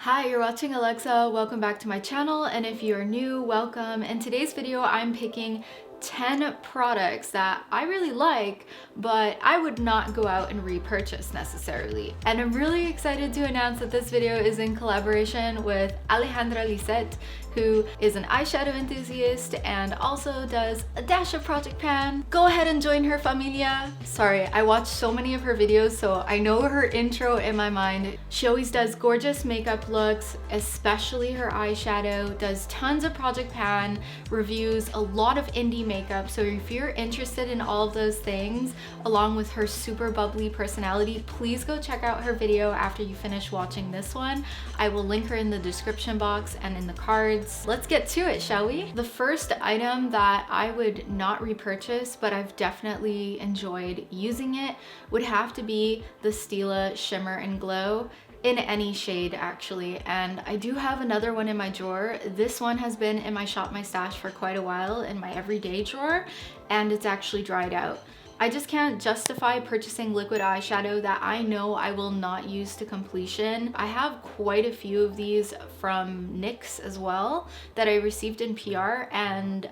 Hi, you're watching Alexa. Welcome back to my channel, and if you're new, welcome. In today's video, I'm picking 10 products that I really like, but I would not go out and repurchase necessarily. And I'm really excited to announce that this video is in collaboration with Alejandra Lisette, who is an eyeshadow enthusiast and also does a dash of Project Pan. Go ahead and join her familia. Sorry, I watched so many of her videos, so I know her intro in my mind. She always does gorgeous makeup looks, especially her eyeshadow, does tons of Project Pan, reviews a lot of indie makeup. So if you're interested in all of those things, along with her super bubbly personality, please go check out her video after you finish watching this one. I will link her in the description box and in the cards. Let's get to it, shall we? The first item that I would not repurchase, but I've definitely enjoyed using it, would have to be the Stila Shimmer and Glow in any shade actually. And I do have another one in my drawer. This one has been in my Shop My Stash for quite a while in my everyday drawer, and it's actually dried out. I just can't justify purchasing liquid eyeshadow that I know I will not use to completion. I have quite a few of these from NYX as well that I received in PR, and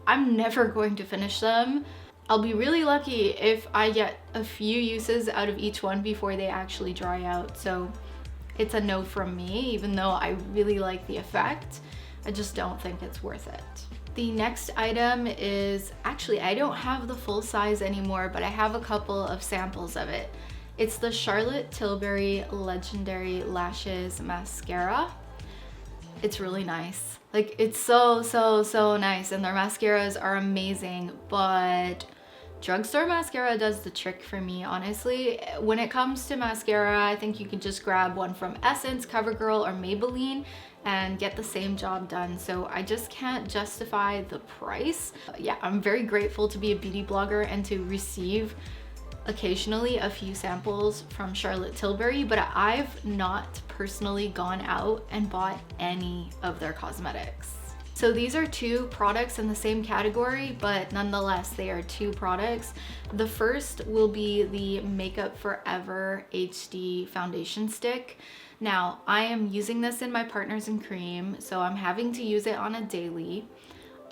I'm never going to finish them. I'll be really lucky if I get a few uses out of each one before they actually dry out. So it's a no from me, even though I really like the effect. I just don't think it's worth it. The next item is, actually I don't have the full size anymore, but I have a couple of samples of it. It's the Charlotte Tilbury Legendary Lashes Mascara. It's really nice. Like, it's so nice, and their mascaras are amazing, but drugstore mascara does the trick for me, honestly. When it comes to mascara, I think you can just grab one from Essence, CoverGirl, or Maybelline and get the same job done. So I just can't justify the price. Yeah, I'm very grateful to be a beauty blogger and to receive occasionally a few samples from Charlotte Tilbury, but I've not personally gone out and bought any of their cosmetics. So these are two products in the same category, but nonetheless, they are two products. The first will be the Makeup Forever HD Foundation Stick. Now, I am using this in my Partners in Cream, so I'm having to use it on a daily.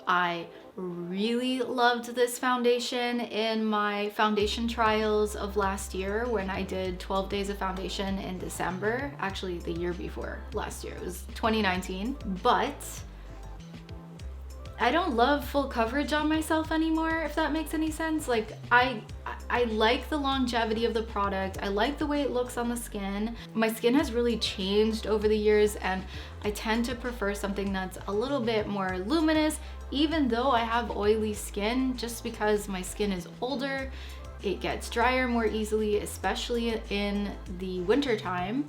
I really loved this foundation in my foundation trials of last year when I did 12 days of foundation in December. Actually, the year before last year, it was 2019. But I don't love full coverage on myself anymore, if that makes any sense. Like, I like the longevity of the product. I like the way it looks on the skin. My skin has really changed over the years, and I tend to prefer something that's a little bit more luminous, even though I have oily skin, just because my skin is older. It gets drier more easily, especially in the winter time.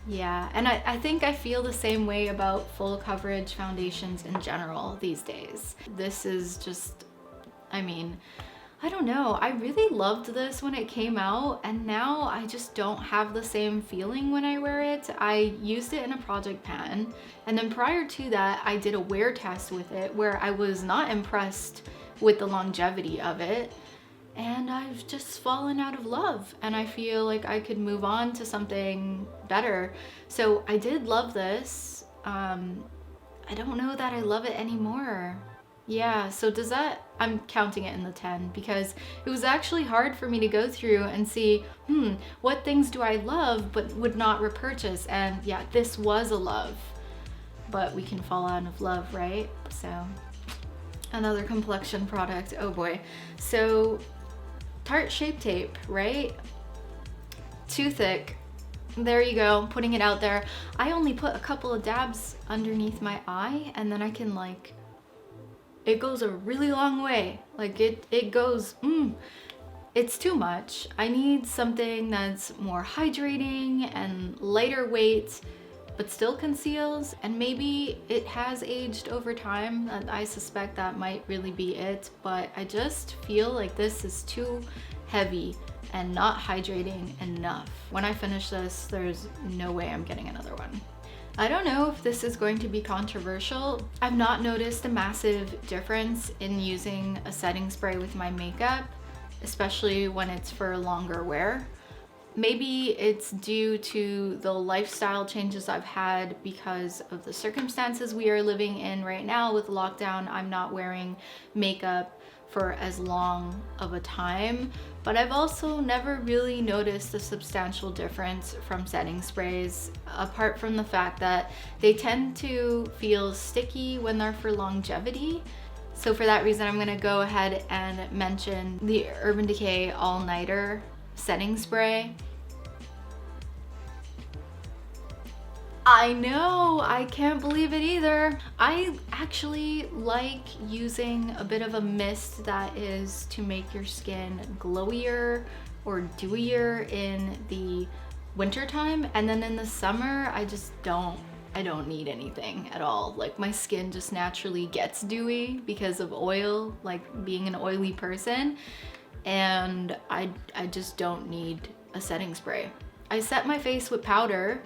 Yeah, and I think I feel the same way about full coverage foundations in general these days. This is just, I mean, I don't know. I really loved this when it came out, and now I just don't have the same feeling when I wear it. I used it in a Project Pan, and then prior to that, I did a wear test with it where I was not impressed with the longevity of it. And I've just fallen out of love, and I feel like I could move on to something better. So I did love this. I don't know that I love it anymore. Yeah, so does that, I'm counting it in the 10 because it was actually hard for me to go through and see, what things do I love but would not repurchase? And yeah, this was a love, but we can fall out of love, right? So another complexion product, oh boy. So Tarte Shape Tape, right? Too thick. There you go, putting it out there. I only put a couple of dabs underneath my eye, and then I can, like, it goes a really long way. Like, it goes, it's too much. I need something that's more hydrating and lighter weight, but still conceals, and maybe it has aged over time. I suspect that might really be it, but I just feel like this is too heavy and not hydrating enough. When I finish this, there's no way I'm getting another one. I don't know if this is going to be controversial. I've not noticed a massive difference in using a setting spray with my makeup, especially when it's for longer wear. Maybe it's due to the lifestyle changes I've had because of the circumstances we are living in right now with lockdown. I'm not wearing makeup for as long of a time, but I've also never really noticed a substantial difference from setting sprays, apart from the fact that they tend to feel sticky when they're for longevity. So for that reason, I'm gonna go ahead and mention the Urban Decay All Nighter setting spray. I know, I can't believe it either. I actually like using a bit of a mist that is to make your skin glowier or dewier in the winter time, and then in the summer I don't need anything at all. Like, my skin just naturally gets dewy because of oil, like being an oily person, and I just don't need a setting spray. I set my face with powder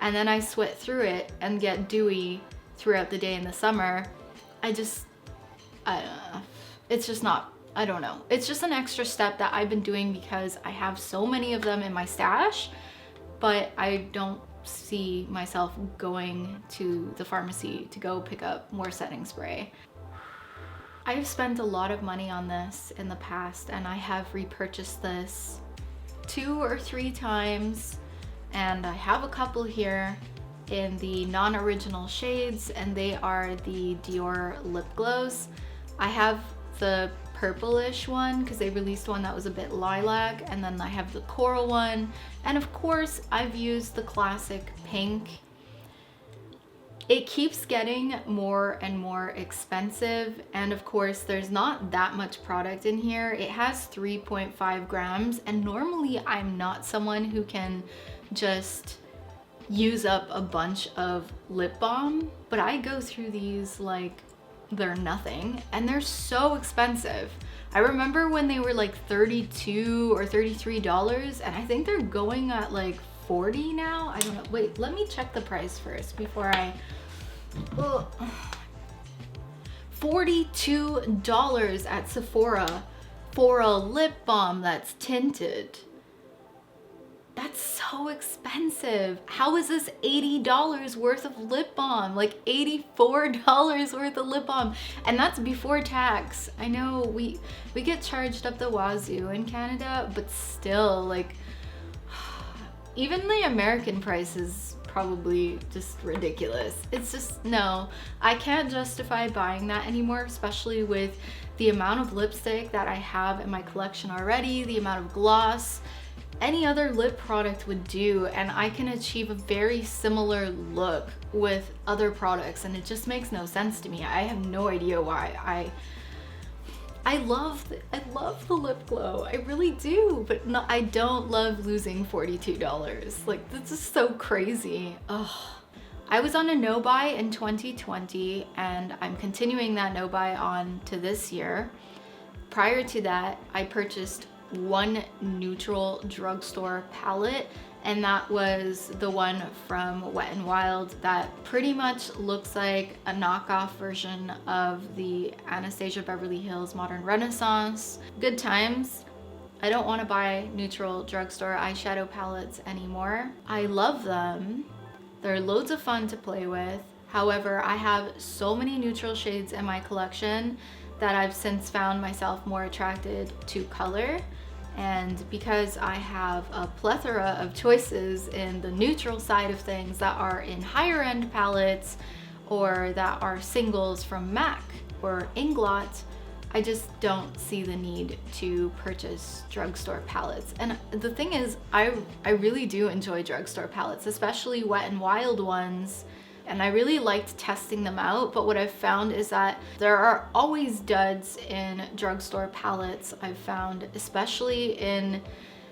and then I sweat through it and get dewy throughout the day in the summer. It's just not, I don't know. It's just an extra step that I've been doing because I have so many of them in my stash, but I don't see myself going to the pharmacy to go pick up more setting spray. I've spent a lot of money on this in the past, and I have repurchased this 2 or 3 times, and I have a couple here in the non-original shades, and they are the Dior lip glows. I have the purplish one because they released one that was a bit lilac, and then I have the coral one, and of course I've used the classic pink. It keeps getting more and more expensive, and of course there's not that much product in here. It has 3.5 grams, and normally I'm not someone who can just use up a bunch of lip balm, but I go through these like they're nothing, and they're so expensive. I remember when they were like $32 or $33, and I think they're going at like 40 now. I don't know. Wait, let me check the price first before I... Ugh. $42 at Sephora for a lip balm that's tinted. That's so expensive. How is this $80 worth of lip balm? Like $84 worth of lip balm. And that's before tax. I know we get charged up the wazoo in Canada, but still, like, even the American price is probably just ridiculous. It's just, no, I can't justify buying that anymore, especially with the amount of lipstick that I have in my collection already, the amount of gloss. Any other lip product would do, and I can achieve a very similar look with other products, and it just makes no sense to me. I have no idea why. I love the lip glow, I really do, but no, I don't love losing $42. Like, this is so crazy. Ugh. I was on a no buy in 2020, and I'm continuing that no buy on to this year. Prior to that, I purchased one neutral drugstore palette, and that was the one from Wet n Wild that pretty much looks like a knockoff version of the Anastasia Beverly Hills Modern Renaissance. Good times. I don't want to buy neutral drugstore eyeshadow palettes anymore. I love them. They're loads of fun to play with. However, I have so many neutral shades in my collection that I've since found myself more attracted to color. And because I have a plethora of choices in the neutral side of things that are in higher end palettes or that are singles from MAC or Inglot, I just don't see the need to purchase drugstore palettes. And the thing is, I really do enjoy drugstore palettes, especially Wet n Wild ones. And I really liked testing them out, but what I've found is that there are always duds in drugstore palettes, I've found, especially in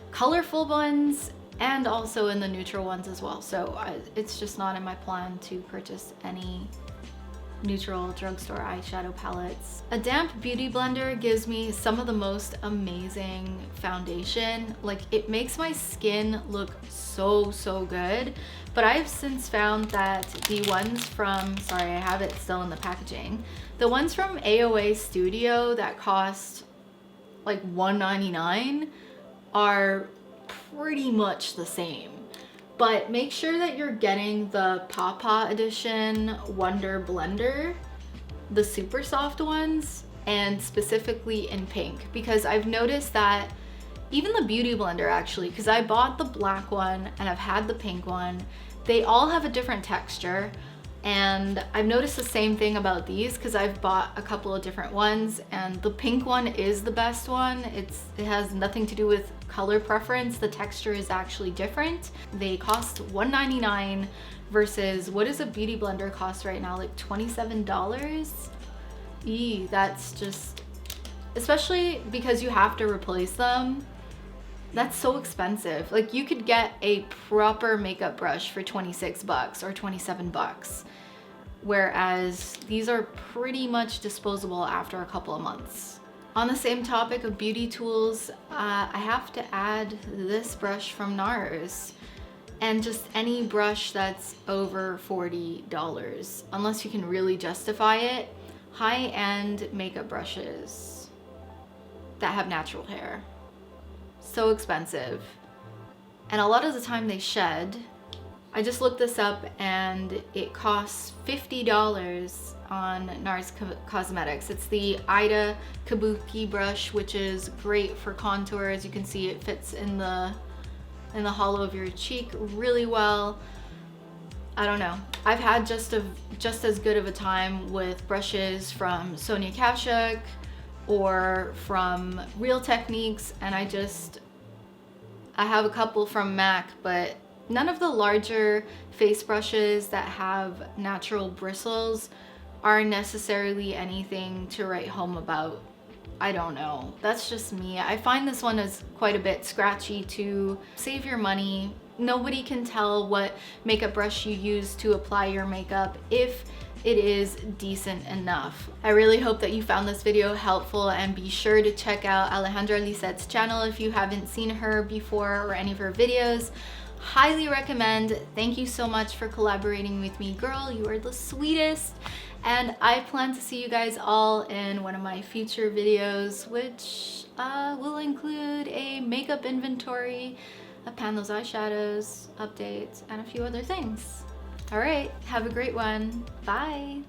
colorful ones and also in the neutral ones as well. So it's just not in my plan to purchase any neutral drugstore eyeshadow palettes. A damp beauty blender gives me some of the most amazing foundation. Like, it makes my skin look so good. But I've since found that the ones from, sorry, I have it still in the packaging, the ones from AOA Studio that cost like $1.99 are pretty much the same. But make sure that you're getting the Papa Edition Wonder Blender, the super soft ones, and specifically in pink, because I've noticed that even the Beauty Blender actually, because I bought the black one and I've had the pink one, they all have a different texture. And I've noticed the same thing about these because I've bought a couple of different ones, and the pink one is the best one. It has nothing to do with color preference. The texture is actually different. They cost $1.99 versus what does a Beauty Blender cost right now? Like $27? That's just, especially because you have to replace them. That's so expensive. Like you could get a proper makeup brush for 26 bucks or 27 bucks. Whereas these are pretty much disposable after a couple of months. On the same topic of beauty tools, I have to add this brush from NARS, and just any brush that's over $40, unless you can really justify it. High-end makeup brushes that have natural hair. So expensive. And a lot of the time they shed. I just looked this up and it costs $50 on NARS Cosmetics. It's the Ida Kabuki brush, which is great for contour. As you can see, it fits in the hollow of your cheek really well. I don't know. I've had just as good of a time with brushes from Sonia Kashuk or from Real Techniques, and I have a couple from MAC, but none of the larger face brushes that have natural bristles are necessarily anything to write home about. I don't know. That's just me. I find this one is quite a bit scratchy. To save your money, nobody can tell what makeup brush you use to apply your makeup if it is decent enough. I really hope that you found this video helpful, and be sure to check out Alejandra Lisette's channel if you haven't seen her before or any of her videos. Highly recommend. Thank you so much for collaborating with me, girl. You are the sweetest. And I plan to see you guys all in one of my future videos, which will include a makeup inventory, a pan those eyeshadows, updates, and a few other things. All right, have a great one. Bye.